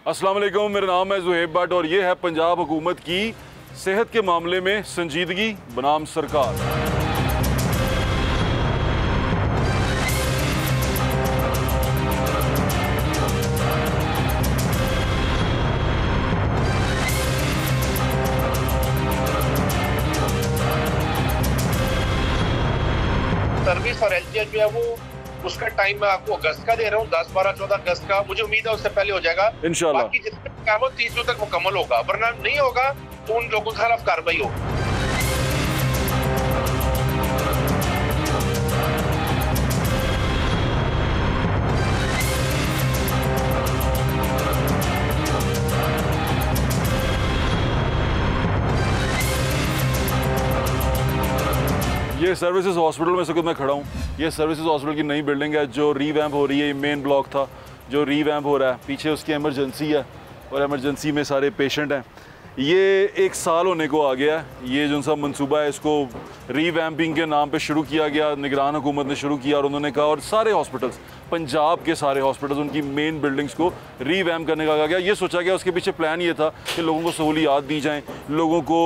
अस्सलाम वालेकुम, मेरा नाम है ज़ुहैब भट्ट और ये है पंजाब हुकूमत की सेहत के मामले में संजीदगी बनाम सरकार। सर्विस और एलजीएच जो है वो उसका टाइम मैं आपको अगस्त का दे रहा हूँ, 10, 12, 14 अगस्त का। मुझे उम्मीद है उससे पहले हो जाएगा इंशाल्लाह। बाकी जितने काम हो 30 जून तक मुकम्मल होगा, वरना नहीं होगा तो उन लोगों के खिलाफ कार्रवाई होगी। ये सर्विसेज हॉस्पिटल में से मैं खड़ा हूँ। ये सर्विसेज हॉस्पिटल की नई बिल्डिंग है जो रीवैम्प हो रही है। ये मेन ब्लॉक था जो रीवैम्प हो रहा है, पीछे उसकी इमरजेंसी है और इमरजेंसी में सारे पेशेंट हैं। ये 1 साल होने को आ गया है। ये जो सा मंसूबा है इसको रीवैम्पिंग के नाम पे शुरू किया गया, निगरान हुकूमत ने शुरू किया और उन्होंने कहा और सारे हॉस्पिटल्स, पंजाब के सारे हॉस्पिटल्स, उनकी मेन बिल्डिंग्स को रीवैम्प करने का कहा गया। ये सोचा गया, उसके पीछे प्लान ये था कि लोगों को सहूलियात दी जाएँ, लोगों को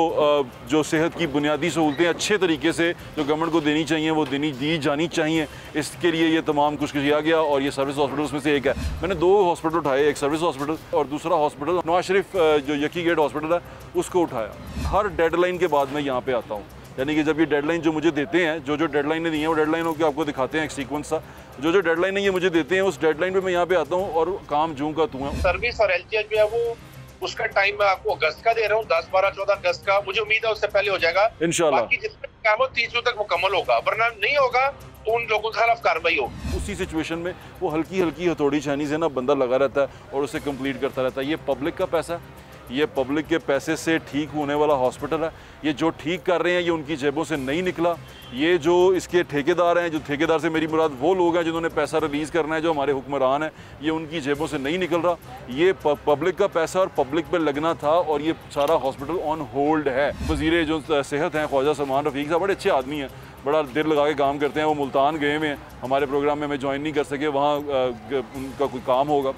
जो सेहत की बुनियादी सहूलतें अच्छे तरीके से जो गवर्नमेंट को देनी चाहिए वो दी जानी चाहिए। इसके लिए ये तमाम कुछ किया गया और ये सर्विस हॉस्पिटल उसमें से एक है। मैंने 2 हॉस्पिटल उठाए, एक सर्विस हॉस्पिटल और दूसरा हॉस्पिटल नवाज शरीफ जो यकी गेट हॉस्पिटल है उसको उठाया। हर डेडलाइन के बाद मैं यहाँ पे आता हूँ, यानी कि जब ये डेडलाइन जो मुझे देते हैं, जो डेडलाइनें दी हैं वो डेडलाइनों की आपको दिखाते हैं एक सीक्वेंस सा। जो डेडलाइनें ये मुझे देते हैं उस डेडलाइन पे मैं यहाँ पे आता हूँ और काम जूं का तूं है। सर्विस और एलजीएच जो है वो उसका टाइम मैं आपको अगस्त का दे रहा हूँ, 10, 12, 14 अगस्त का। मुझे उम्मीद है उससे पहले हो जाएगा इंशाल्लाह। बाकी जितने काम हो 30 जून तक मुकम्मल होगा, वरना नहीं होगा तो उन लोगों के खिलाफ कार्रवाई होगी। उसी सिचुएशन में वो हल्की हल्की हथौड़ी छानी से ना बंदा लगा रहता है और उसे कंप्लीट करता रहता है। ये पब्लिक का पैसा है, ये पब्लिक के पैसे से ठीक होने वाला हॉस्पिटल है। ये जो ठीक कर रहे हैं ये उनकी जेबों से नहीं निकला। ये जो इसके ठेकेदार हैं, जो ठेकेदार से मेरी मुराद वो लोग हैं जिन्होंने पैसा रिलीज़ करना है, जो हमारे हुक्मरान हैं, ये उनकी जेबों से नहीं निकल रहा। ये पब्लिक का पैसा और पब्लिक पे लगना था और ये सारा हॉस्पिटल ऑन होल्ड है। वज़ीर जो सेहत हैं ख्वाजा सलमान रफ़ीक साहब बड़े अच्छे आदमी हैं, बड़ा दिल लगा के काम करते हैं। वो मुल्तान गए हुए हैं, हमारे प्रोग्राम में मैं ज्वाइन नहीं कर सके, वहाँ उनका कोई काम होगा,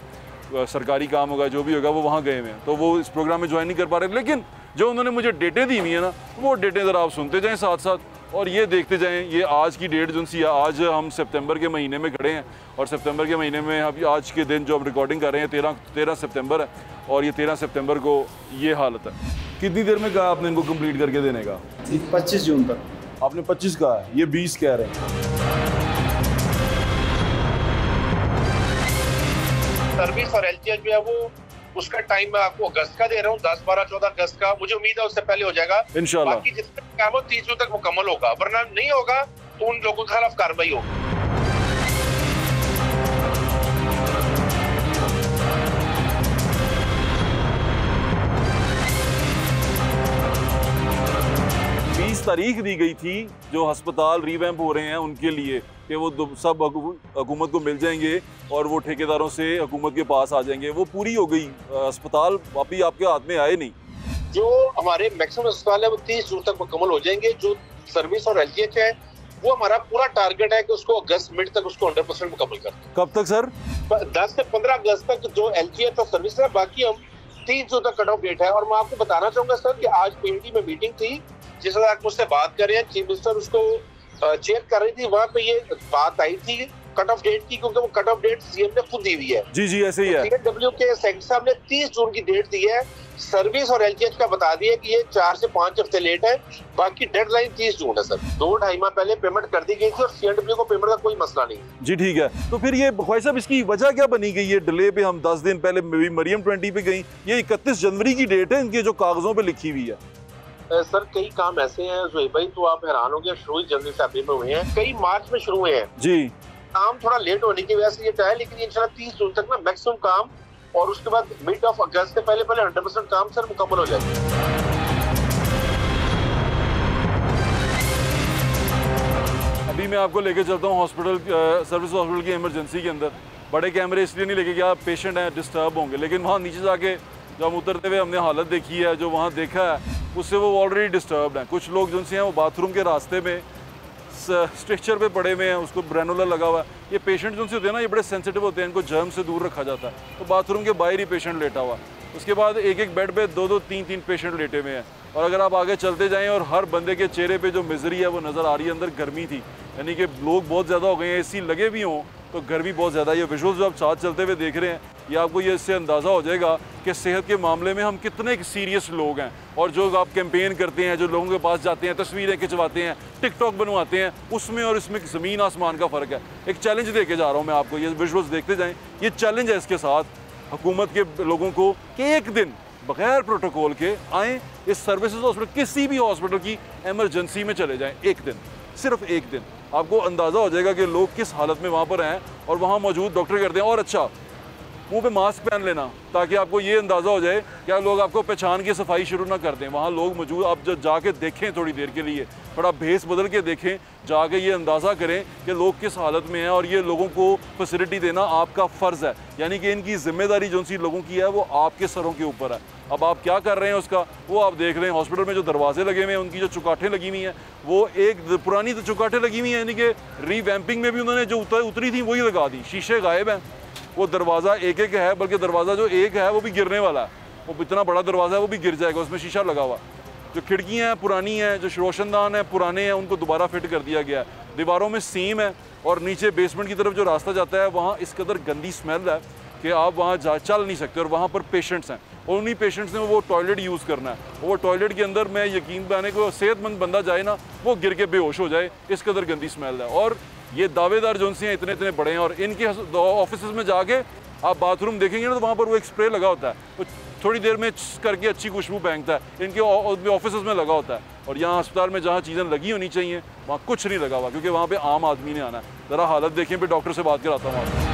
सरकारी काम होगा, जो भी होगा वो वहाँ गए हुए हैं, तो वो इस प्रोग्राम में ज्वाइन नहीं कर पा रहे। लेकिन जो उन्होंने मुझे डेटें दी हुई है ना, वो डेटें ज़रा आप सुनते जाएं साथ साथ और ये देखते जाएं। ये आज की डेट जो सी, आज हम सितंबर के महीने में खड़े हैं और सितंबर के महीने में अभी आज के दिन जो हम रिकॉर्डिंग कर रहे हैं 13 सितंबर है और ये 13 सितंबर को ये हालत है। कितनी देर में कहा आपने इनको कंप्लीट करके देने का? 25 जून तक। आपने 25 कहा है, ये 20 कह रहे हैं। सर्विस और एलजीएच जो है वो उसका टाइम मैं आपको अगस्त का दे रहा हूँ, 10, 12, 14 अगस्त का। मुझे उम्मीद है उससे पहले हो जाएगा इंशाल्लाह। बाकी जितने काम हो 30 जून तक मुकम्मल होगा, वरना नहीं होगा तो उन लोगों के खिलाफ कार्रवाई होगी। तारीख दी गई थी जो अस्पताल रीवैम्प हो रहे हैं उनके लिए कि वो सब हुकूमत को मिल जाएंगे और वो ठेकेदारों से हुकूमत के पास आ जाएंगे, वो पूरी हो गई। अस्पताल अभी आपके हाथ में आए नहीं। जो हमारे मैक्सिमम अस्पताल है वो 30 जून तक मुकम्मल हो जाएंगे। जो सर्विस और एलजीएच है वो हमारा पूरा टारगेट है कि उसको अगस्त मिड तक उसको 100% मुकम्मल कर। कब तक सर? 10 से 15 अगस्त तक जो एलजीएच और सर्विस है, बाकी हम 30 जून तक कट ऑफ डेट है। और मैं आपको बताना चाहूंगा सर कि आज पीएमडी में मीटिंग थी, जिस वक्त आप मुझसे बात कर रहे हैं, चीफ मिनिस्टर उसको चेक कर रही थी, वहाँ पे ये बात आई थी कट ऑफ डेट की, क्योंकि वो कट ऑफ डेट सीएम ने खुद दी हुई है। जी ऐसे ही है। सीएनडब्ल्यू के सेक्रेटरी साहब ने 30 जून की डेट दी है। सर्विस और एलजीएच का बता दिया कि ये 4 से 5 हफ्ते लेट है, बाकी डेडलाइन 30 जून है सर। 2-2.5 माह पहले पेमेंट कर दी गई थी और सीएनडब्ल्यू को पेमेंट का कोई मसला नहीं है। जी ठीक है। तो फिर ये ख्वाजा साहब इसकी वजह क्या बनी गई है डिले पे? हम 10 दिन पहले मरियम 20 पे गई, ये 31 जनवरी की डेट है इनके जो कागजों पे लिखी हुई है। सर कई काम ऐसे हैं ज़ुहैब भाई, तो आप हैरान होंगे, शुरू ही जनवरी फरवरी में हुए हैं, कई मार्च में शुरू हुए हैं जी। काम थोड़ा लेट होने की वजह से ये है, लेकिन इंशाल्लाह 30 जून तक ना मैक्सिमम काम और उसके बाद मिड ऑफ अगस्त से पहले 100% काम सर मुकम्मल हो जाएगा। अभी मैं आपको लेके चलता हूँ हॉस्पिटल, सर्विस हॉस्पिटल की इमरजेंसी के अंदर। बड़े कैमरे इसलिए नहीं लेके गया, पेशेंट हैं डिस्टर्ब होंगे, लेकिन वहाँ नीचे जाके जब हम उतरते हुए हमने हालत देखी है, जो वहाँ देखा है उससे वो ऑलरेडी डिस्टर्ब्ड हैं। कुछ लोग जिनसे हैं वो बाथरूम के रास्ते में स्ट्रेचर पे पड़े हुए हैं, उसको ब्रेनुला लगा हुआ है। ये पेशेंट जो होते हैं ना, ये बड़े सेंसिटिव होते हैं, इनको जर्म से दूर रखा जाता है। तो बाथरूम के बाहर ही पेशेंट लेटा हुआ, उसके बाद एक एक बेड पे 2-2, 3-3 पेशेंट लेटे हुए हैं। और अगर आप आगे चलते जाएं और हर बंदे के चेहरे पे जो मिजरी है वो नज़र आ रही है। अंदर गर्मी थी, यानी कि लोग बहुत ज़्यादा हो गए हैं, एसी लगे भी हों तो गर्मी बहुत ज़्यादा है। ये विजुअल्स जो आप साथ चलते हुए देख रहे हैं, ये आपको ये इससे अंदाज़ा हो जाएगा कि सेहत के मामले में हम कितने सीरियस लोग हैं। और जो आप कैंपेन करते हैं, जो लोगों के पास जाते हैं, तस्वीरें खिंचवाते हैं, टिकटॉक बनवाते हैं, उसमें और इसमें ज़मीन आसमान का फ़र्क है। एक चैलेंज दे के जा रहा हूँ मैं आपको, ये विजुअल्स देखते जाएँ। ये चैलेंज है इसके साथ हुकूमत के लोगों को कि एक दिन बगैर प्रोटोकॉल के आएँ इस सर्विसेज हॉस्पिटल, किसी भी हॉस्पिटल की एमरजेंसी में चले जाएँ एक दिन, सिर्फ एक दिन। आपको अंदाज़ा हो जाएगा कि लोग किस हालत में वहाँ पर हैं और वहाँ मौजूद डॉक्टर करते हैं। और अच्छा, मुंह पे मास्क पहन लेना ताकि आपको ये अंदाज़ा हो जाए क्या लोग आपको पहचान के सफाई शुरू ना कर दें। वहाँ लोग मौजूद, आप जब जाके देखें थोड़ी देर के लिए, थोड़ा भेस बदल के देखें, जाके ये अंदाज़ा करें कि लोग किस हालत में हैं। और ये लोगों को फैसिलिटी देना आपका फ़र्ज़ है, यानी कि इनकी जिम्मेदारी जो सी लोगों की है वो आपके सरों के ऊपर है। अब आप क्या कर रहे हैं उसका, वो आप देख रहे हैं। हॉस्पिटल में जो दरवाजे लगे हुए हैं, उनकी जो चुकाठें लगी हुई हैं, वो एक पुरानी तो चुकाठें लगी हुई हैं, यानी कि रीवैम्पिंग में भी उन्होंने जो उतरी थी वही लगा दी। शीशे गायब हैं, वो दरवाज़ा एक एक है, बल्कि दरवाज़ा जो एक है वो भी गिरने वाला है। वो इतना बड़ा दरवाज़ा है वो भी गिर जाएगा, उसमें शीशा लगा हुआ। जो खिड़कियाँ हैं पुरानी हैं, जो रोशनदान है पुराने हैं, उनको दोबारा फिट कर दिया गया है। दीवारों में सीम है और नीचे बेसमेंट की तरफ जो रास्ता जाता है वहाँ इस कदर गंदी स्मेल है कि आप वहाँ चल नहीं सकते। और वहाँ पर पेशेंट्स हैं और उन्हीं पेशेंट्स ने वो टॉयलेट यूज़ करना है। वो टॉयलेट के अंदर मैं यकीन बनाने को सेहतमंद बंदा जाए ना, वो गिर के बेहोश हो जाए, इस कदर गंदी स्मेल है। और ये दावेदार जो हैं इतने इतने बड़े हैं, और इनके ऑफिस में जाके आप बाथरूम देखेंगे ना तो वहाँ पर वो एक स्प्रे लगा होता है, वो थोड़ी देर में करके अच्छी खुशबू फेंकता है। इनके ऑफिस में लगा होता है। और यहाँ अस्पताल में जहाँ चीज़ें लगी होनी चाहिए वहाँ कुछ नहीं लगा हुआ, क्योंकि वहाँ पे आम आदमी ने आना है। ज़रा हालत देखें, फिर डॉक्टर से बात कराता हूँ आपको।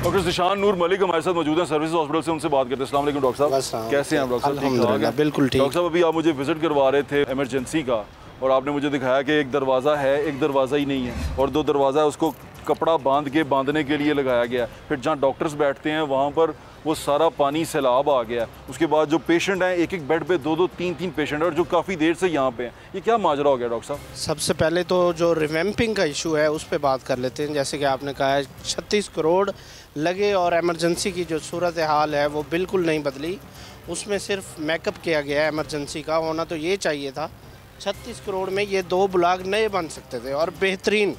डॉक्टर ज़िशान नूर मलिक हमारे साथ मौजूद हैं सर्विस हॉस्पिटल से, उनसे बात करते हैं। अस्सलाम वालेकुम डॉक्टर साहब, कैसे हैं आप डॉक्टर साहब? अल्हम्दुलिल्लाह बिल्कुल ठीक। डॉक्टर साहब, अभी आप मुझे विजिट करवा रहे थे इमरजेंसी का, और आपने मुझे दिखाया कि एक दरवाज़ा है, एक दरवाज़ा ही नहीं है, और 2 दरवाज़ा है, उसको कपड़ा बांधने के लिए लगाया गया। फिर जहाँ डॉक्टर्स बैठते हैं वहाँ पर वो सारा पानी सैलाब आ गया। उसके बाद जो पेशेंट हैं, एक एक बेड पे 2-2, 3-3 पेशेंट हैं, और जो काफ़ी देर से यहाँ पे हैं। ये क्या माजरा हो गया डॉक्टर साहब? सबसे पहले तो जो रिवैम्पिंग का इशू है उस पर बात कर लेते हैं। जैसे कि आपने कहा है 36 करोड़ लगे और एमरजेंसी की जो सूरत हाल है वो बिल्कुल नहीं बदली। उसमें सिर्फ मेकअप किया गया है। एमरजेंसी का होना तो ये चाहिए था। 36 करोड़ में ये 2 ब्लॉक नए बन सकते थे और बेहतरीन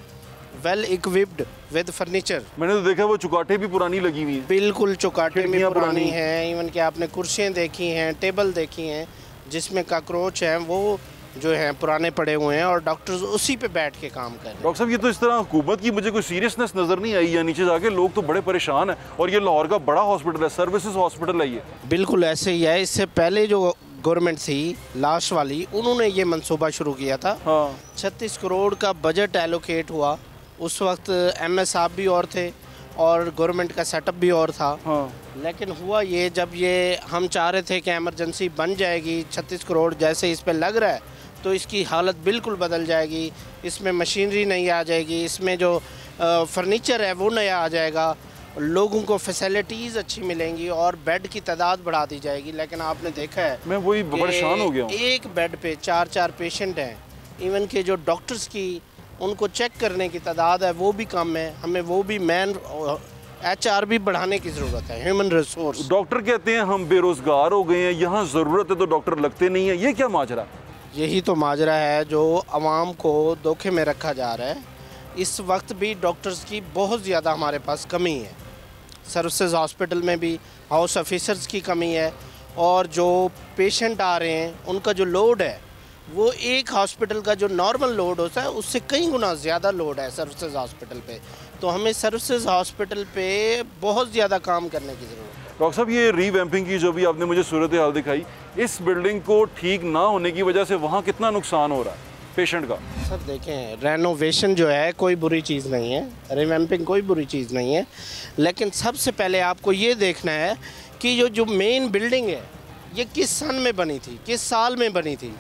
वेल इक्विप्ड विद फर्नीचर। मैंने तो देखा वो चुकाटे भी पुरानी लगी हुई हैं। बिल्कुल, चुकाटे भी पुरानी हैं। इवन कि आपने कुर्सियाँ देखी हैं, टेबल देखी हैं, जिसमें काकरोच हैं वो जो हैं पुराने पड़े हुए हैं, और डॉक्टर्स उसी पे बैठ के काम कर रहे हैं। डॉक्टर साहब, ये तो इस तरह हुकूमत की मुझे कोई सीरियसनेस नज़र नहीं आई है। नीचे जाके लोग तो बड़े परेशान हैं, और ये लाहौर का बड़ा हॉस्पिटल है, सर्विसेज हॉस्पिटल है ये। बिल्कुल ऐसे ही है। इससे पहले जो गवर्नमेंट थी लास्ट वाली, उन्होंने ये मंसूबा शुरू किया था। हाँ। 36 करोड़ का बजट एलोकेट हुआ। उस वक्त MS साहब भी और थे और गवर्नमेंट का सेटअप भी और था। हाँ। लेकिन हुआ ये, जब ये हम चाह रहे थे कि एमरजेंसी बन जाएगी, 36 करोड़ जैसे इस पे लग रहा है तो इसकी हालत बिल्कुल बदल जाएगी। इसमें मशीनरी नहीं आ जाएगी, इसमें जो फर्नीचर है वो नया आ जाएगा, लोगों को फैसिलिटीज़ अच्छी मिलेंगी और बेड की तादाद बढ़ा दी जाएगी। लेकिन आपने देखा है, मैं वही परेशान हो गया हूँ। एक बेड पे 4-4 पेशेंट हैं। इवन के जो डॉक्टर्स की उनको चेक करने की तादाद है वो भी कम है। हमें वो भी HR भी बढ़ाने की ज़रूरत है, ह्यूमन रिसोर्स। डॉक्टर कहते हैं हम बेरोज़गार हो गए हैं, यहाँ ज़रूरत है तो डॉक्टर लगते नहीं है। ये क्या माजरा? यही तो माजरा है जो आवाम को धोखे में रखा जा रहा है। इस वक्त भी डॉक्टर्स की बहुत ज़्यादा हमारे पास कमी है। सर्विसेज हॉस्पिटल में भी हाउस ऑफिसर्स की कमी है, और जो पेशेंट आ रहे हैं उनका जो लोड है वो एक हॉस्पिटल का जो नॉर्मल लोड होता है उससे कई गुना ज़्यादा लोड है सर्विसेज हॉस्पिटल पे। तो हमें सर्विसेज हॉस्पिटल पे बहुत ज़्यादा काम करने की ज़रूरत है। डॉक्टर साहब, ये रीवैम्पिंग की जो भी आपने मुझे सूरत हाल दिखाई, इस बिल्डिंग को ठीक ना होने की वजह से वहाँ कितना नुकसान हो रहा है पेशेंट का? सर देखें, रेनोवेशन जो है कोई बुरी चीज़ नहीं है, रिवैम्पिंग कोई बुरी चीज़ नहीं है, लेकिन सबसे पहले आपको ये देखना है कि जो मेन बिल्डिंग है ये किस सन में बनी थी, किस साल में बनी थी।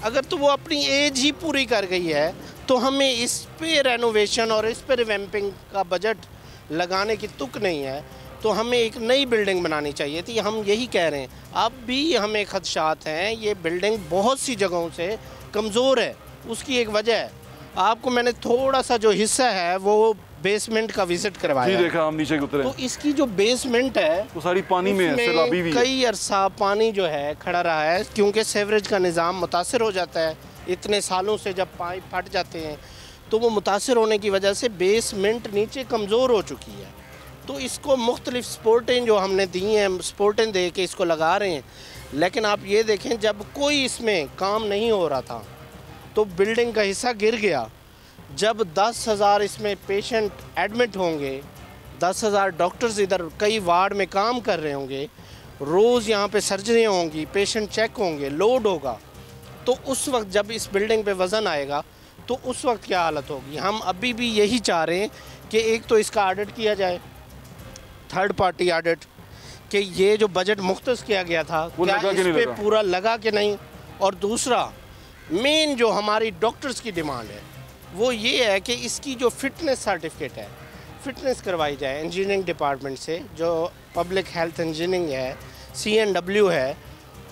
अगर तो वो अपनी एज ही पूरी कर गई है तो हमें इस पे रेनोवेशन और इस पे रिवैम्पिंग का बजट लगाने की तुक नहीं है। तो हमें एक नई बिल्डिंग बनानी चाहिए थी। हम यही कह रहे हैं, अब भी हमें खदशात हैं। ये बिल्डिंग बहुत सी जगहों से कमज़ोर है, उसकी एक वजह है। आपको मैंने थोड़ा सा जो हिस्सा है वो बेसमेंट का विजिट करवाया, देखा हम नीचे उतरे, तो इसकी जो बेसमेंट है वो सारी पानी में है, सैलाबी भी है। कई अरसा पानी जो है खड़ा रहा है, क्योंकि सीवरेज का निज़ाम मुतासर हो जाता है। इतने सालों से जब पाइप फट जाते हैं तो वो मुतासर होने की वजह से बेसमेंट नीचे कमज़ोर हो चुकी है। तो इसको मुख्तलिफ सपोर्टें जो हमने दी हैं, सपोर्टें दे के इसको लगा रहे हैं। लेकिन आप ये देखें, जब कोई इसमें काम नहीं हो रहा था तो बिल्डिंग का हिस्सा गिर गया। जब 10,000 इसमें पेशेंट एडमिट होंगे, 10,000 डॉक्टर्स इधर कई वार्ड में काम कर रहे होंगे, रोज़ यहाँ पे सर्जरियाँ होंगी, पेशेंट चेक होंगे, लोड होगा, तो उस वक्त जब इस बिल्डिंग पे वज़न आएगा तो उस वक्त क्या हालत होगी। हम अभी भी यही चाह रहे हैं कि एक तो इसका ऑडिट किया जाए, थर्ड पार्टी ऑडिट, कि ये जो बजट मुख्तस किया गया था क्या इस पे पूरा लगा कि नहीं। और दूसरा मेन जो हमारी डॉक्टर्स की डिमांड है वो ये है कि इसकी जो फिटनेस सर्टिफिकेट है, फिटनेस करवाई जाए इंजीनियरिंग डिपार्टमेंट से, जो पब्लिक हेल्थ इंजीनियरिंग है, CNW है।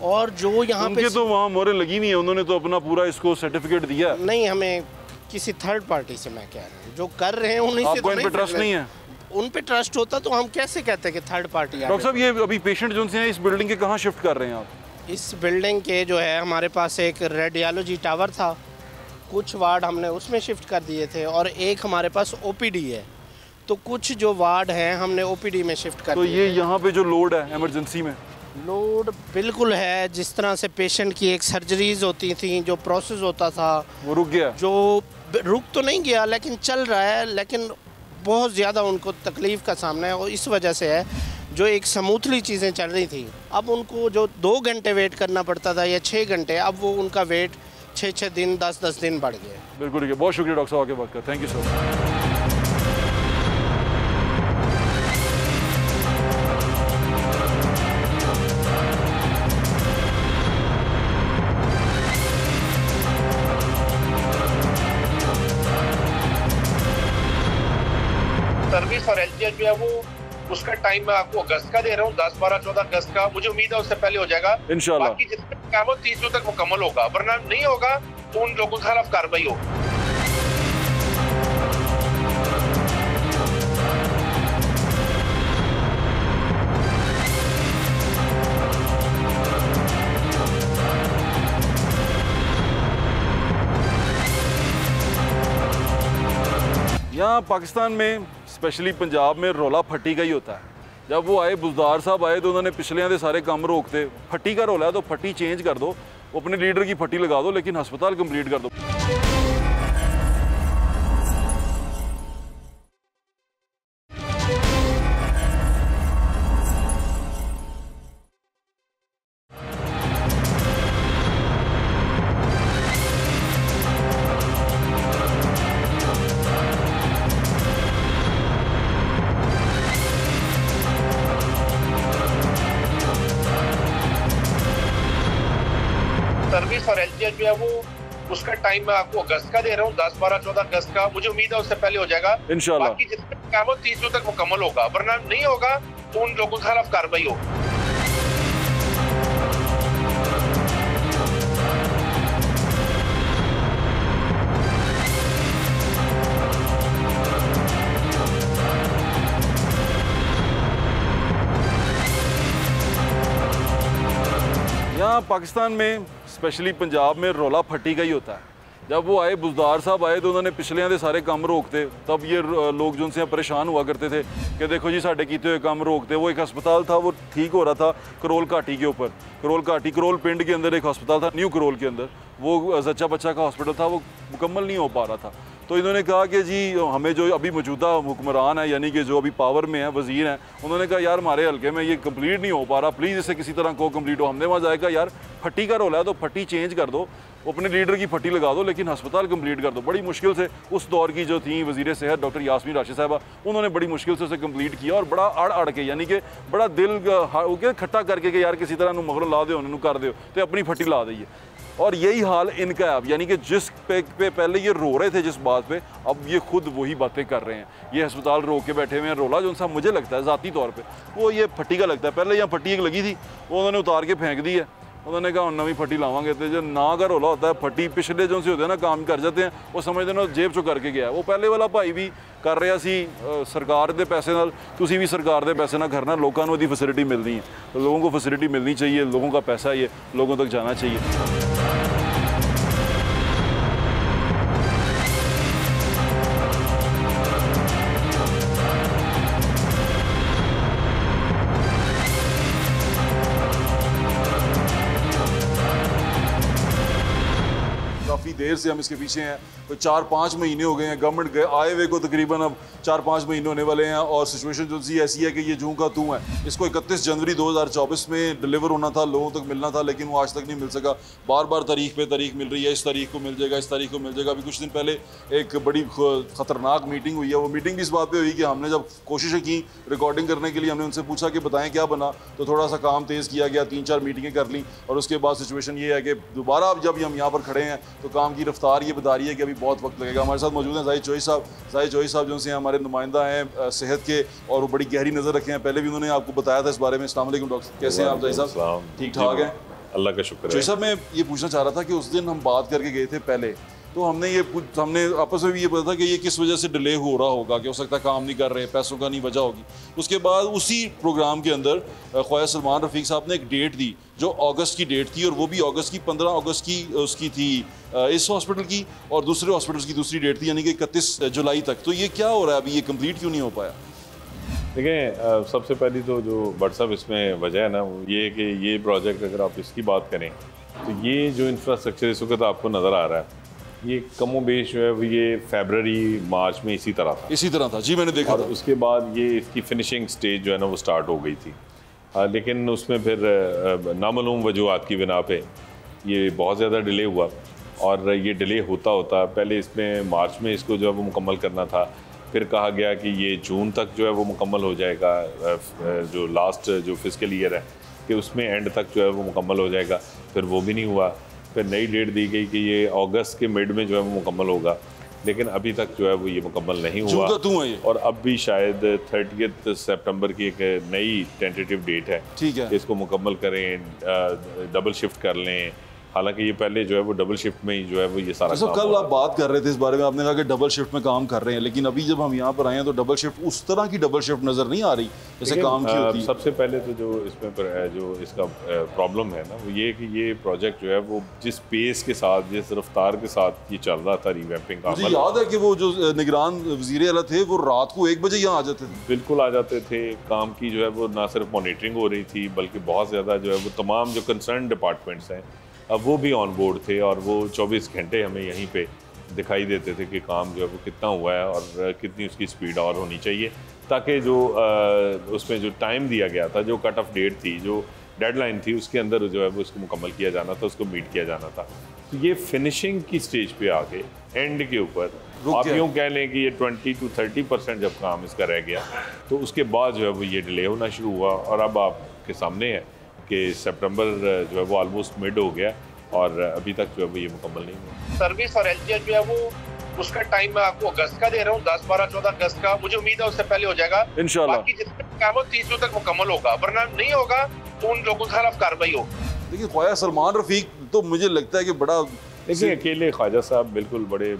और जो यहाँ पे तो वहाँ मोहरें लगी नहीं है, उन्होंने तो अपना पूरा इसको सर्टिफिकेट दिया नहीं, हमें किसी थर्ड पार्टी से, मैं कह रहा हूँ जो कर रहे हैं उन्हीं से। आपको इन पे ट्रस्ट नहीं है? उन पे ट्रस्ट होता तो हम कैसे कहते हैं कि थर्ड पार्टी। डॉक्टर साहब, ये अभी पेशेंट जो हैं इस बिल्डिंग के कहाँ शिफ्ट कर रहे हैं आप? इस बिल्डिंग के जो है हमारे पास एक रेडियोलॉजी टावर था, कुछ वार्ड हमने उसमें शिफ्ट कर दिए थे, और एक हमारे पास OPD है, तो कुछ जो वार्ड हैं हमने OPD में शिफ्ट कर तो दिए। ये यहाँ पे जो लोड है इमरजेंसी में, लोड बिल्कुल है। जिस तरह से पेशेंट की एक सर्जरीज होती थी, जो प्रोसेस होता था वो रुक गया। जो रुक तो नहीं गया लेकिन चल रहा है, लेकिन बहुत ज़्यादा उनको तकलीफ़ का सामना है। और इस वजह से है जो एक स्मूथली चीज़ें चल रही थी, अब उनको जो 2 घंटे वेट करना पड़ता था या 6 घंटे, अब वो उनका वेट 6-6 दिन 10-10 दिन बढ़ गया। बिल्कुल ठीक है, बहुत शुक्रिया डॉक्टर साहब आके बात कर, thank you so much. Service और LGR जो है वो उसका टाइम मैं आपको अगस्त का दे रहा हूँ, 10, 12, 14 अगस्त का। मुझे उम्मीद है उससे पहले हो जाएगा इंशाल्लाह। बाकी जितने काम हो 30 तक मुकम्मल होगा, वरना नहीं होगा तो उन लोगों के खिलाफ कार्रवाई होगी। यहाँ पाकिस्तान में स्पेशली पंजाब में रौला फट्टी का ही होता है। जब वो आए, बुजदार साहब आए, तो उन्होंने पिछले के सारे काम रोकते। फट्टी का रौला है तो फट्टी चेंज कर दो, अपने लीडर की फट्टी लगा दो, लेकिन हस्पताल कंप्लीट कर दो। सर्विस और LGR जो है वो उसका टाइम मैं आपको अगस्त का दे रहा हूँ, 10, 12, 14 अगस्त का। मुझे उम्मीद है उससे पहले हो जाएगा इंशाल्लाह। बाकी जितने काम हो 30 तक मुकम्मल होगा, वरना नहीं होगा तो उन लोगों के खिलाफ कार्रवाई होगी। यहाँ पाकिस्तान में स्पेशली पंजाब में रौला फट्टी का ही होता है। जब वो आए, बुजदार साहब आए, तो उन्होंने पिछले के सारे काम रोकते। तब ये लोग जो उनसे परेशान हुआ करते थे कि देखो जी साढ़े किए हुए काम रोकते। वो एक अस्पताल था, वो ठीक हो रहा था करोल घाटी के ऊपर, करोल घाटी करोल पिंड के अंदर एक अस्पताल था, न्यू करोल के अंदर, वो जच्चा बच्चा का हॉस्पिटल था वो मुकम्मल नहीं हो पा रहा था। तो इन्होंने कहा कि जी हमें जो अभी मौजूदा हुक्मरान है यानी कि जो अभी पावर में है वज़ीर हैं, उन्होंने कहा यार हमारे हल्के में ये कंप्लीट नहीं हो पा रहा, प्लीज़ इसे किसी तरह को कंप्लीट हो। हमने वहाँ जाएगा यार फट्टी का रोला है तो फट्टी चेंज कर दो, अपने लीडर की फट्टी लगा दो, लेकिन अस्पताल कंप्लीट कर दो। बड़ी मुश्किल से उस दौर की जो थी वज़ीर सेहत डॉक्टर यास्मीन राशिद साहबा, उन्होंने बड़ी मुश्किल से उसे कंप्लीट किया और बड़ा अड़ के यानी कि बड़ा दिल खट्टा करके कि यार किसी तरह मगर ला दो उन्होंने कर दो तो अपनी फट्टी ला दी है। और यही हाल इनका है अब, यानी कि जिस पे पहले ये रो रहे थे जिस बात पे, अब ये खुद वही बातें कर रहे हैं। ये अस्पताल रो के बैठे हुए हैं। रोला जो सा मुझे लगता है ज़ाती तौर पे वो ये फट्टी का लगता है। पहले यहाँ फट्टी एक लगी थी वो उन्होंने उतार के फेंक दी है, उन्होंने कहा नवी फट्टी लावांगे। तो जो ना का रोला होता है फट्टी पिछले जो से होते हैं ना काम कर जाते हैं वो समझते ना जेब चो करके गया। वो पहले वाला भाई भी कर रहा सी सरकार के पैसे नाल, तुसी भी सरकार के पैसे ना करना, लोगों को फैसिलिटी मिलनी है, तो लोगों को फैसिलिटी मिलनी चाहिए, लोगों का पैसा ये लोगों तक जाना चाहिए। काफ़ी देर से हम इसके पीछे हैं, तो 4-5 महीने हो गए हैं गवर्नमेंट के आए हुए को, तकरीबन अब 4-5 महीने होने वाले हैं। और सिचुएशन जो सी ऐसी है कि ये जूं का तू है, इसको 31 जनवरी 2024 में डिलीवर होना था, लोगों तक मिलना था, लेकिन वो आज तक नहीं मिल सका। बार बार तारीख पे तारीख मिल रही है, इस तारीख को मिल जाएगा, इस तारीख को मिल जाएगा। अभी कुछ दिन पहले एक बड़ी ख़तरनाक मीटिंग हुई है। वो मीटिंग भी इस बात पर हुई कि हमने जब कोशिशें की रिकॉर्डिंग करने के लिए, हमने उनसे पूछा कि बताएं क्या बना, तो थोड़ा सा काम तेज़ किया गया, 3-4 मीटिंगें कर ली। और उसके बाद सिचुएशन ये है कि दोबारा अब जब हम यहाँ पर खड़े हैं तो काम की रफ्तार ये बता रही है कि अभी बहुत वक्त लगेगा। हमारे साथ मौजूद हैं जाहिद चौधरी साहब जो से हमारे नुमाइंदा हैं सेहत के, और वो बड़ी गहरी नज़र रखे हैं। पहले भी उन्होंने आपको बताया था इस बारे में। अस्सलाम वालेकुम डॉक्टर, कैसे हैं आप जाहिद साहब? ठीक ठाक हैं, अल्लाह का शुक्र है। चौधरी साहब मैं ये पूछना चाह रहा था कि उस दिन हम बात करके गए थे पहले, तो हमने आपस में भी ये पता था कि ये किस वजह से डिले हो रहा होगा, कि हो सकता है काम नहीं कर रहे, पैसों का नहीं वजह होगी। उसके बाद उसी प्रोग्राम के अंदर ख्वाजा सलमान रफ़ीक साहब ने एक डेट दी जो अगस्त की डेट थी, और वो भी अगस्त की 15 अगस्त की उसकी थी इस हॉस्पिटल की, और दूसरे हॉस्पिटल की दूसरी डेट थी यानी कि 31 जुलाई तक। तो ये क्या हो रहा है अभी, ये कंप्लीट क्यों नहीं हो पाया? देखें, सबसे पहली तो जो व्हाट्सअप इसमें वजह है ना, वो ये कि ये प्रोजेक्ट अगर आप इसकी बात करें तो ये जो इंफ्रास्ट्रक्चर इस वक्त आपको नज़र आ रहा है, ये कमो बेश जो है ये फरवरी मार्च में इसी तरह था। जी मैंने देखा। और उसके बाद ये इसकी फिनिशिंग स्टेज जो है ना वो स्टार्ट हो गई थी, लेकिन उसमें फिर नामालूम वजूहात की बिना पे ये बहुत ज़्यादा डिले हुआ। और ये डिले होता होता पहले इसमें मार्च में इसको जो है वो मुकम्मल करना था, फिर कहा गया कि ये जून तक जो है वो मुकम्मल हो जाएगा, जो लास्ट जो फिस्कल ईयर है कि उसमें एंड तक जो है वो मुकम्मल हो जाएगा। फिर वो भी नहीं हुआ। फिर नई डेट दी गई कि ये अगस्त के मिड में जो है वो मुकम्मल होगा, लेकिन अभी तक जो है वो ये मुकम्मल नहीं हुआ। और अब भी शायद 30 सितंबर की एक नई टेंटेटिव डेट है, ठीक है, इसको मुकम्मल करें, डबल शिफ्ट कर लें। हालांकि ये पहले जो है वो डबल शिफ्ट में ही जो है वो ये सारा काम। कल आप बात कर रहे थे इस बारे में, आपने कहा कि डबल शिफ्ट में काम कर रहे हैं, लेकिन अभी जब हम यहाँ पर आए हैं तो डबल शिफ्ट उस तरह की डबल शिफ्ट नज़र नहीं आ रही जैसे काम की होती है। सबसे पहले तो जो इसमें जो इसका प्रॉब्लम है ना वो ये कि ये प्रोजेक्ट जो है वो जिस पेस के साथ, जिस रफ्तार के साथ ये चल रहा था रिवैम्पिंग का, मुझे याद है कि वो जो निगरान वज़ीर आला थे वो रात को 1 बजे यहाँ आ जाते थे। बिल्कुल आ जाते थे। काम की जो है वो ना सिर्फ मॉनिटरिंग हो रही थी बल्कि बहुत ज़्यादा जो है वो तमाम जो कंसर्न डिपार्टमेंट्स हैं अब वो भी ऑन बोर्ड थे, और वो 24 घंटे हमें यहीं पे दिखाई देते थे कि काम जो है वो कितना हुआ है और कितनी उसकी स्पीड और होनी चाहिए, ताकि जो उसमें जो टाइम दिया गया था, जो कट ऑफ डेट थी, जो डेडलाइन थी, उसके अंदर जो है वो उसको मुकम्मल किया जाना था, उसको मीट किया जाना था। तो ये फिनिशिंग की स्टेज पे आके एंड के ऊपर आप यूँ कह लें कि ये 20 to 30% जब काम इसका रह गया तो उसके बाद जो है वो ये डिले होना शुरू हुआ। और अब आपके सामने है कि सितंबर जो है वो ऑलमोस्ट मिड हो गया और अभी तक जो है वो ये मुकम्मल नहीं हुआ। सर्विस और एलजीएच जो है वो उसका टाइम मैं आपको अगस्त का दे रहा हूँ, 10, 12, 14 अगस्त का। मुझे उम्मीद है उससे पहले हो जाएगा इंशाल्लाह। बाकी जितने काम 30 जून तक मुकम्मल होगा, वरना नहीं होगा तो उन लोगों के खिलाफ कार्रवाई होगी। देखिए ख्वाजा सलमान रफीक तो मुझे लगता है कि बड़ा, देखिए अकेले ख्वाजा साहब बिल्कुल बड़े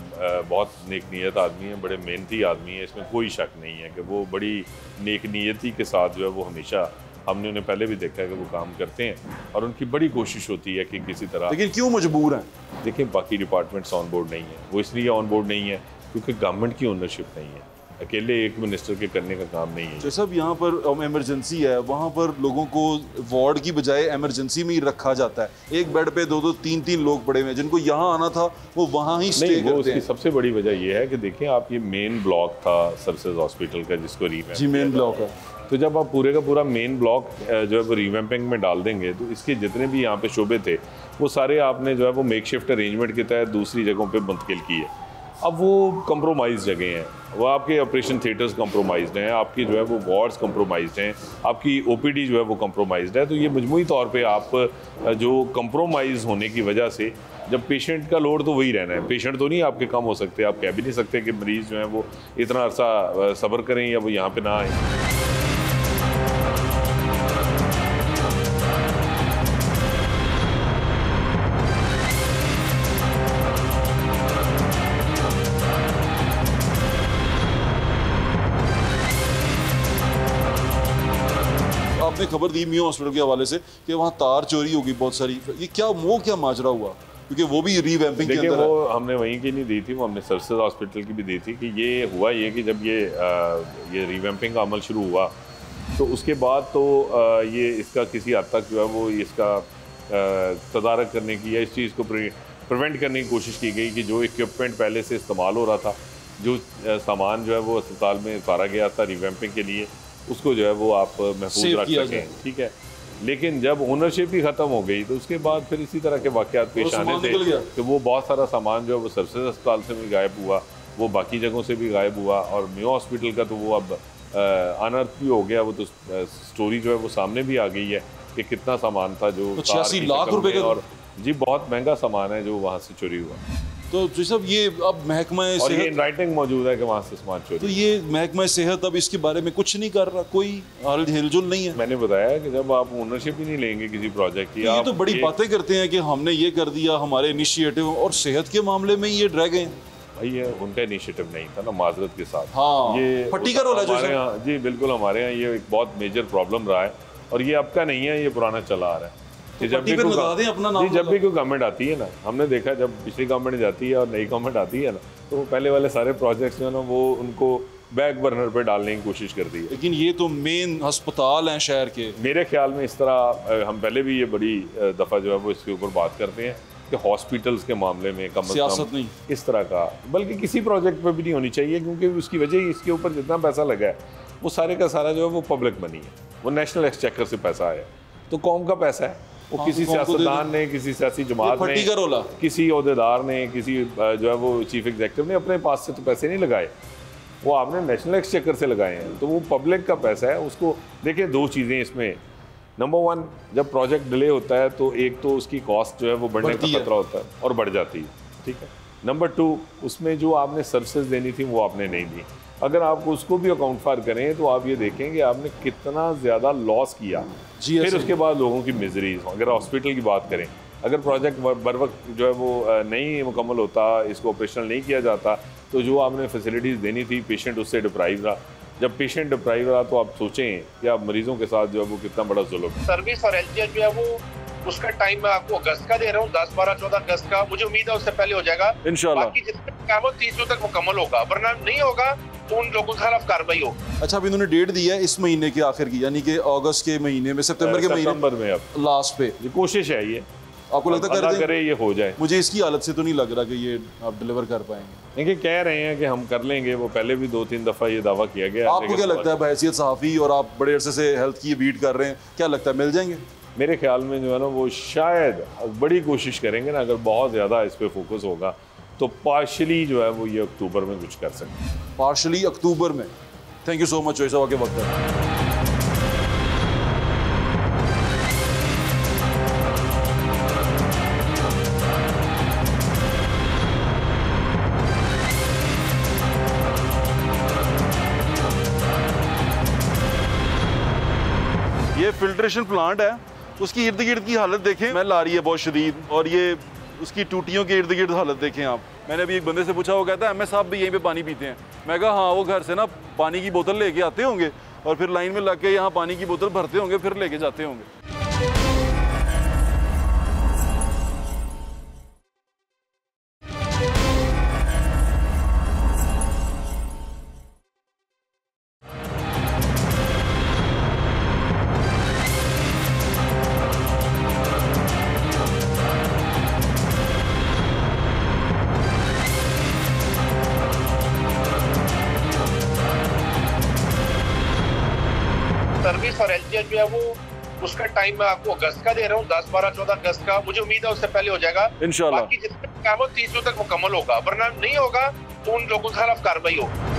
बहुत नेक नीयत आदमी हैं, बड़े मेहनती आदमी हैं, इसमें कोई शक नहीं है कि वो बड़ी नेक नीयती के साथ जो है वो हमेशा, हमने उन्हें पहले भी देखा है कि वो काम करते हैं और उनकी बड़ी कोशिश होती है कि किसी तरह। लेकिन क्यों मजबूर हैं? देखिए बाकी डिपार्टमेंट्स ऑन बोर्ड नहीं है, वो इसलिए ऑन बोर्ड नहीं है क्योंकि गवर्नमेंट की ओनरशिप नहीं है। अकेले एक मिनिस्टर के करने का काम नहीं है। जैसा अब यहाँ पर इमरजेंसी है, वहाँ पर लोगों को वार्ड की बजाय इमरजेंसी में ही रखा जाता है। एक बेड पे 2-2, 3-3 लोग पड़े हुए हैं, जिनको यहाँ आना था वो वहाँ ही स्टे करते हैं। उसकी सबसे बड़ी वजह यह है कि देखिए आप, ये मेन ब्लॉक था सर्विसेज हॉस्पिटल का जिसको रीवैम्प, जी मेन ब्लॉक है, तो जब आप पूरे का पूरा मेन ब्लॉक जो है वो रीवैम्पिंग में डाल देंगे तो इसके जितने भी यहाँ पे शोबे थे वो सारे आपने जो है वो मेकशिफ्ट अरेंजमेंट के तहत दूसरी जगहों पे मुंतकिल किए। अब वो कंप्रोमाइज जगह हैं, वो आपके ऑपरेशन थिएटर्स कंप्रोमाइज्ड हैं, आपकी जो है वो वार्ड्स कंप्रोमाइज्ड हैं, आपकी ओपीडी जो है वो कंप्रोमाइज्ड है। तो ये मजमूई तौर पे आप जो कंप्रोमाइज़ होने की वजह से, जब पेशेंट का लोड तो वही रहना है, पेशेंट तो नहीं आपके कम हो सकते, आप कह भी नहीं सकते कि मरीज़ जो है वो इतना अरसा सब्र करें या वो यहाँ पर ना आए। आपने खबर दी मियो हॉस्पिटल के हवाले से कि वहाँ तार चोरी होगी बहुत सारी, ये क्या क्या माजरा हुआ? क्योंकि वो भी रीवैम्पिंग के अंदर है। वो हमने वहीं की नहीं दी थी, वो हमने सर्विसेज हॉस्पिटल की भी दी थी कि ये हुआ ये कि जब ये रीवैम्पिंग का अमल शुरू हुआ तो उसके बाद तो ये इसका किसी हद तक जो है वो इसका तदारक करने की या इस चीज़ को प्रिवेंट करने की कोशिश की गई कि जो इक्विपमेंट पहले से इस्तेमाल हो रहा था, जो सामान जो है वो अस्पताल में उतारा गया था रीवैम्पिंग के लिए, उसको जो है वो आप महफूज रख सकें, ठीक है। लेकिन जब ओनरशिप ही ख़त्म हो गई तो उसके बाद फिर इसी तरह के वाक़यात पेश आने थे कि वो बहुत सारा सामान जो है वो सर्विसेज अस्पताल से भी गायब हुआ, वो बाकी जगहों से भी गायब हुआ, और मियो हॉस्पिटल का तो वो अब अनर्थ भी हो गया। वो तो स्टोरी जो है वो सामने भी आ गई है कि कितना सामान था जो 86 लाख रुपए का, और जी बहुत महंगा सामान है जो वहाँ से चोरी हुआ। तो जी साहब ये अब महकमा और ये इन राइटिंग मौजूद है कि वहाँ से सामान चोरी, तो ये महकमा सेहत अब इसके बारे में कुछ नहीं कर रहा, कोई हिलजुल नहीं है। मैंने बताया कि जब आप ओनरशिप ही नहीं लेंगे किसी प्रोजेक्ट की, ये तो बड़ी बातें करते हैं कि हमने ये कर दिया, हमारे इनिशिएटिव, और सेहत के मामले में ये रह गए। भाई ये उनका इनिशिएटिव नहीं था ना, माजरत के साथ। हाँ, ये फटीकर वाला जो हमारे यहाँ, जी बिल्कुल हमारे यहाँ ये एक बहुत मेजर प्रॉब्लम रहा है, और ये अब का नहीं है, ये पुराना चला आ रहा है। तो जब भी कोई गवर्नमेंट आती है ना, हमने देखा जब पिछली गवर्नमेंट जाती है और नई गवर्नमेंट आती है ना, तो वो पहले वाले सारे प्रोजेक्ट्स जो है ना वो उनको बैक बर्नर पे डालने की कोशिश करती है। लेकिन ये तो मेन अस्पताल हैं शहर के। मेरे ख्याल में इस तरह हम पहले भी ये बड़ी दफ़ा जो है वो इसके ऊपर बात करते हैं कि हॉस्पिटल्स के मामले में कम से कम नहीं इस तरह का, बल्कि किसी प्रोजेक्ट पर भी नहीं होनी चाहिए, क्योंकि उसकी वजह ही इसके ऊपर जितना पैसा लगा है वो सारे का सारा जो है वो पब्लिक मनी है, वो नेशनल एक्सचेकर से पैसा आया, तो कौम का पैसा है। वो किसी सियासतदान ने, किसी सियासी जमात ने, किसी ओहदेदार ने, किसी जो है वो चीफ एग्जीक्यूटिव ने अपने पास से तो पैसे नहीं लगाए, वो आपने नेशनल एक्सचेकर से लगाए हैं, तो वो पब्लिक का पैसा है। उसको देखिए, दो चीज़ें इसमें, नंबर वन, जब प्रोजेक्ट डिले होता है तो एक तो उसकी कॉस्ट जो है वो बढ़ने का खतरा होता है और बढ़ जाती है, ठीक है। नंबर टू, उसमें जो आपने सर्विसेज देनी थी वो आपने नहीं दी। अगर आप उसको भी अकाउंट फार करें तो आप ये देखेंगे आपने कितना ज़्यादा लॉस किया। फिर उसके बाद लोगों की मिजरीज, अगर हॉस्पिटल की बात करें, अगर प्रोजेक्ट बर वक्त जो है वो नहीं मुकम्मल होता, इसको ऑपरेशनल नहीं किया जाता, तो जो आपने फैसिलिटीज़ देनी थी पेशेंट उससे डिप्राइव रहा। जब पेशेंट डिप्राइव रहा तो आप सोचें कि आप मरीजों के साथ जो है वो कितना बड़ा जुल्म है। सर्विस और एलजीएच जो है वो उसका टाइम मैं आपको अगस्त का दे रहा हूँ, 10, 12, 14 अगस्त का, मुझे उम्मीद है उससे पहले हो जाएगा इंशाल्लाह। बाकी जितने काम 30 तक मुकम्मल होगा, वरना नहीं होगा तो उन लोगों के खिलाफ कार्रवाई हो। अच्छा, अभी इन्होंने डेट दी है इस महीने के आखिर की, यानी कि अगस्त के महीने में, सितंबर के महीने में, अब लास्ट पे कोशिश है ये। आपको लगता है करे ये हो जाए? मुझे इसकी हालत से तो नहीं लग रहा कि ये आप डिलीवर कर पाएंगे। देखिए, कह रहे हैं कि हम कर लेंगे, वो पहले भी 2-3 दफ़ा ये दावा किया गया। आपको क्या लगता है बहैसियत सहाफ़ी, और आप बड़े अरसे से हेल्थ की बीट कर रहे हैं, क्या लगता है मिल जाएंगे? मेरे ख्याल में जो है ना वो शायद बड़ी कोशिश करेंगे ना, अगर बहुत ज़्यादा इस पर फोकस होगा तो पार्शली जो है वो ये अक्टूबर में कुछ कर सकते हैं। पार्शली अक्टूबर में। Thank you so much choice के वक्त है। ये फिल्ट्रेशन प्लांट है, उसकी इर्द गिर्द की हालत देखें, स्मेल आ रही है बहुत शदीद, और ये उसकी टूटियों के इर्द गिर्द हालत देखें आप। मैंने अभी एक बंदे से पूछा, वो कहता है एमएस साहब भी यहीं पे पानी पीते हैं। मैं कहा हाँ, वो घर से ना पानी की बोतल लेके आते होंगे और फिर लाइन में लग के यहाँ पानी की बोतल भरते होंगे, फिर लेके जाते होंगे। सर्विस और एलजीएच जो है वो उसका टाइम मैं आपको अगस्त का दे रहा हूँ, 10, 12, 14 अगस्त का। मुझे उम्मीद है उससे पहले हो जाएगा इंशाल्लाह। बाकी जितने काम हो 30 तक मुकम्मल होगा, वरना नहीं होगा तो उन लोगों के खिलाफ कार्रवाई होगी।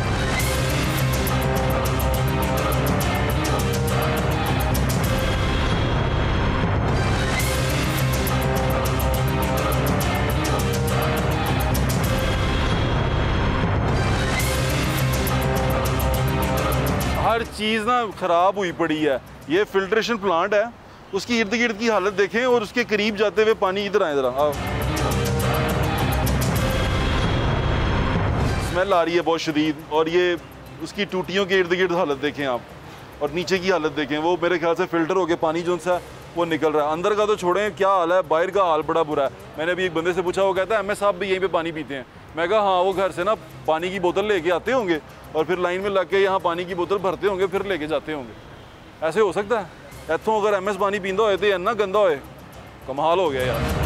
हर चीज़ ना ख़राब हुई पड़ी है। ये फिल्ट्रेशन प्लांट है, उसकी इर्द गिर्द की हालत देखें और उसके करीब जाते हुए पानी इधर आए, ज़रा आओ। स्मेल आ रही है बहुत शदीद, और ये उसकी टूटियों के इर्द गिर्द हालत देखें आप, और नीचे की हालत देखें। वो मेरे ख्याल से फ़िल्टर होकर पानी जो सा वो निकल रहा है। अंदर का तो छोड़ें, क्या हाल है, बाहर का हाल बड़ा बुरा है। मैंने अभी एक बंदे से पूछा, वो कहता है एमएस साहब भी यहीं पे पानी पीते हैं। मैं कहा हाँ, वो घर से ना पानी की बोतल लेके आते होंगे और फिर लाइन में लग के यहाँ पानी की बोतल भरते होंगे, फिर लेके जाते होंगे। ऐसे हो सकता है? इतों अगर एमएस पानी पींदा होए तो इन्ना गंदा होए, कमाल हो गया यार।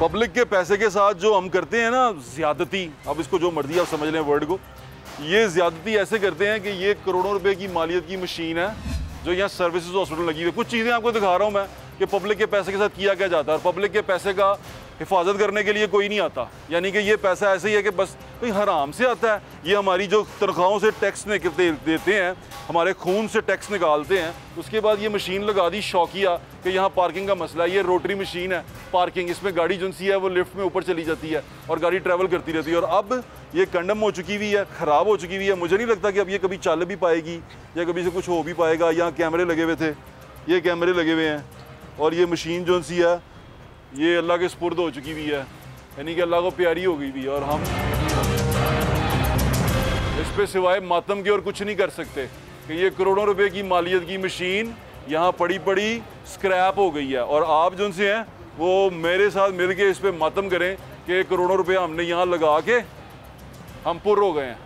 पब्लिक के पैसे के साथ जो हम करते हैं ना ज़्यादती, अब इसको जो मर्जी आप समझ लें वर्ड को, ये ज़्यादती ऐसे करते हैं कि ये करोड़ों रुपए की मालियत की मशीन है जो यहाँ सर्विसेज हॉस्पिटल लगी हुई है। कुछ चीज़ें आपको दिखा रहा हूँ मैं कि पब्लिक के पैसे के साथ किया क्या जाता है, और पब्लिक के पैसे का हिफाजत करने के लिए कोई नहीं आता। यानी कि ये पैसा ऐसे ही है कि बस कोई हराम से आता है। ये हमारी जो तनख्वाहों से टैक्स देते हैं, हमारे खून से टैक्स निकालते हैं, उसके बाद ये मशीन लगा दी शौकिया कि यहाँ पार्किंग का मसला है। ये रोटरी मशीन है पार्किंग, इसमें गाड़ी जो सी है वो लिफ्ट में ऊपर चली जाती है और गाड़ी ट्रैवल करती रहती है। और अब ये कंडम हो चुकी हुई है, ख़राब हो चुकी हुई है। मुझे नहीं लगता कि अब ये कभी चल भी पाएगी या कभी से कुछ हो भी पाएगा। यहाँ कैमरे लगे हुए थे, ये कैमरे लगे हुए हैं, और ये मशीन जो सी है ये अल्लाह के सुपुर्द हो चुकी हुई है, यानी कि अल्लाह को प्यारी हो गई हुई है। और हम इस पे सिवाय मातम के और कुछ नहीं कर सकते कि ये करोड़ों रुपए की मालियत की मशीन यहाँ पड़ी पड़ी स्क्रैप हो गई है। और आप जो से हैं वो मेरे साथ मिल के इस पर मातम करें कि करोड़ों रुपए हमने यहाँ लगा के हम पुर हो गए हैं।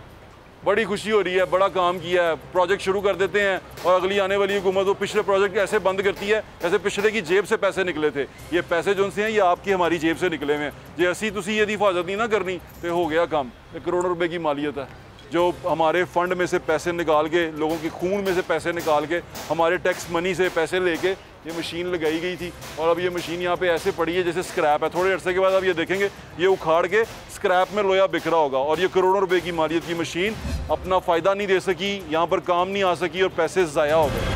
बड़ी खुशी हो रही है, बड़ा काम किया है, प्रोजेक्ट शुरू कर देते हैं और अगली आने वाली हुकूमत वो पिछले प्रोजेक्ट ऐसे बंद करती है जैसे पिछले की जेब से पैसे निकले थे। ये पैसे जो से हैं ये आपकी हमारी जेब से निकले हुए हैं। जे असी तुसी ये हिफाजत नहीं ना करनी तो हो गया काम। ये करोड़ों रुपए की मालियत है जो हमारे फंड में से पैसे निकाल के, लोगों के खून में से पैसे निकाल के, हमारे टैक्स मनी से पैसे लेके ये मशीन लगाई गई थी। और अब ये मशीन यहाँ पे ऐसे पड़ी है जैसे स्क्रैप है। थोड़े अरसे के बाद अब ये देखेंगे ये उखाड़ के स्क्रैप में लोया बिखरा होगा। और ये करोड़ों रुपए की मालियत की मशीन अपना फ़ायदा नहीं दे सकी, यहाँ पर काम नहीं आ सकी और पैसे ज़ाया हो गए।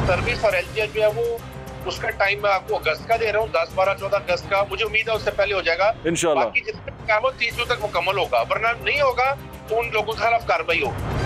सर्विस और एलजीएच जो है वो उसका टाइम मैं आपको अगस्त का दे रहा हूँ, 10, 12, 14 अगस्त का। मुझे उम्मीद है उससे पहले हो जाएगा इंशाल्लाह। बाकी जितने काम हो 30 तक मुकम्मल होगा, वरना नहीं होगा तो उन लोगों के खिलाफ कार्रवाई होगी।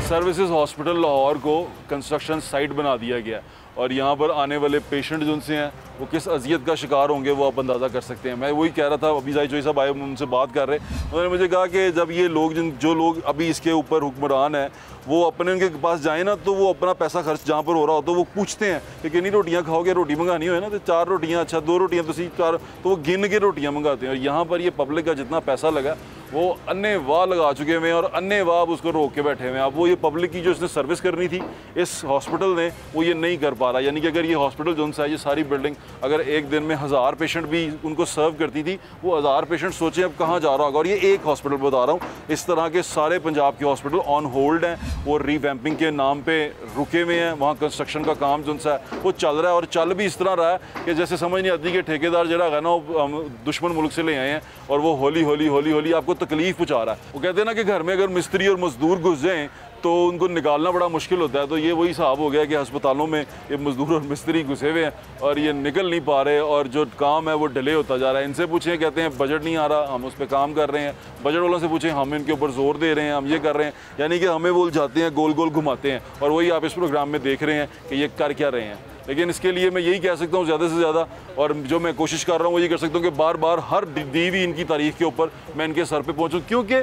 सर्विसेज हॉस्पिटल लाहौर को कंस्ट्रक्शन साइट बना दिया गया और यहाँ पर आने वाले पेशेंट जो उनसे हैं वो किस अजियत का शिकार होंगे वो आप अंदाज़ा कर सकते हैं। मैं वही कह रहा था, अभी जोई साहब आए उनसे बात कर रहे, उन्होंने मुझे कहा कि जब ये लोग जो लोग अभी इसके ऊपर हुक्मरान हैं वो अपने उनके पास जाए ना तो वो अपना पैसा खर्च जहाँ पर हो रहा हो तो वो पूछते हैं कि कितनी रोटियाँ खाओगे, रोटी मंगानी हो ना तो 4 रोटियाँ, अच्छा 2 रोटियाँ तो 4, तो वो गिन के रोटियाँ मंगाते हैं। और यहाँ पर ये पब्लिक का जितना पैसा लगा वो अन्य वाह लगा चुके हुए हैं और अन्य वाह उसको रोक के बैठे हुए हैं। अब वो ये पब्लिक की जो इसने सर्विस करनी थी इस हॉस्पिटल ने वो ये नहीं कर पा रहा। यानी कि अगर ये हॉस्पिटल जो सा है, ये सारी बिल्डिंग अगर एक दिन में 1000 पेशेंट भी उनको सर्व करती थी, वो 1000 पेशेंट सोचें अब कहाँ जा रहा होगा। और ये एक हॉस्पिटल बता रहा हूँ, इस तरह के सारे पंजाब के हॉस्पिटल ऑन होल्ड हैं, वो रीवैम्पिंग के नाम पे रुके हुए हैं। वहाँ कंस्ट्रक्शन का काम जो सा है वो चल रहा है और चल भी इस तरह रहा है कि जैसे समझ नहीं आती कि ठेकेदार जरा है ना वो दुश्मन मुल्क से ले आए हैं और वो होली होली होली होली आपको तकलीफ पहुँचा रहा है। वो कहते हैं ना कि घर में अगर मिस्त्री और मजदूर घुस जाएँ तो उनको निकालना बड़ा मुश्किल होता है। तो ये वही हिसाब हो गया कि अस्पतालों में ये मजदूर और मिस्त्री घुसे हुए हैं और ये निकल नहीं पा रहे और जो काम है वो डिले होता जा रहा है। इनसे पूछें, कहते हैं बजट नहीं आ रहा, हम उस पर काम कर रहे हैं। बजट वालों से पूछें, हम इनके ऊपर जोर दे रहे हैं, हम ये कर रहे हैं। यानी कि हमें वो जाते हैं, गोल गोल घुमाते हैं। और वही आप इस प्रोग्राम में देख रहे हैं कि ये कर क्या रहे हैं। लेकिन इसके लिए मैं यही कह सकता हूँ ज़्यादा से ज़्यादा, और जो मैं कोशिश कर रहा हूँ वो ये कर सकता हूँ कि बार बार हर दी हुई इनकी तारीख के ऊपर मैं इनके सर पे पहुँचूँ, क्योंकि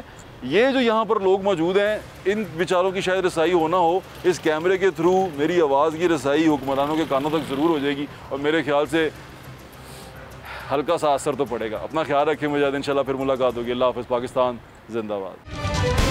ये जो यहाँ पर लोग मौजूद हैं, इन बेचारों की शायद रसाई हो ना हो, इस कैमरे के थ्रू मेरी आवाज़ की रसाई हुक्मरानों के कानों तक ज़रूर हो जाएगी और मेरे ख्याल से हल्का सा असर तो पड़ेगा। अपना ख्याल रखें, मुझे इंशाल्लाह फिर मुलाकात होगी। अल्लाह हाफ़िज़। पाकिस्तान जिंदाबाद।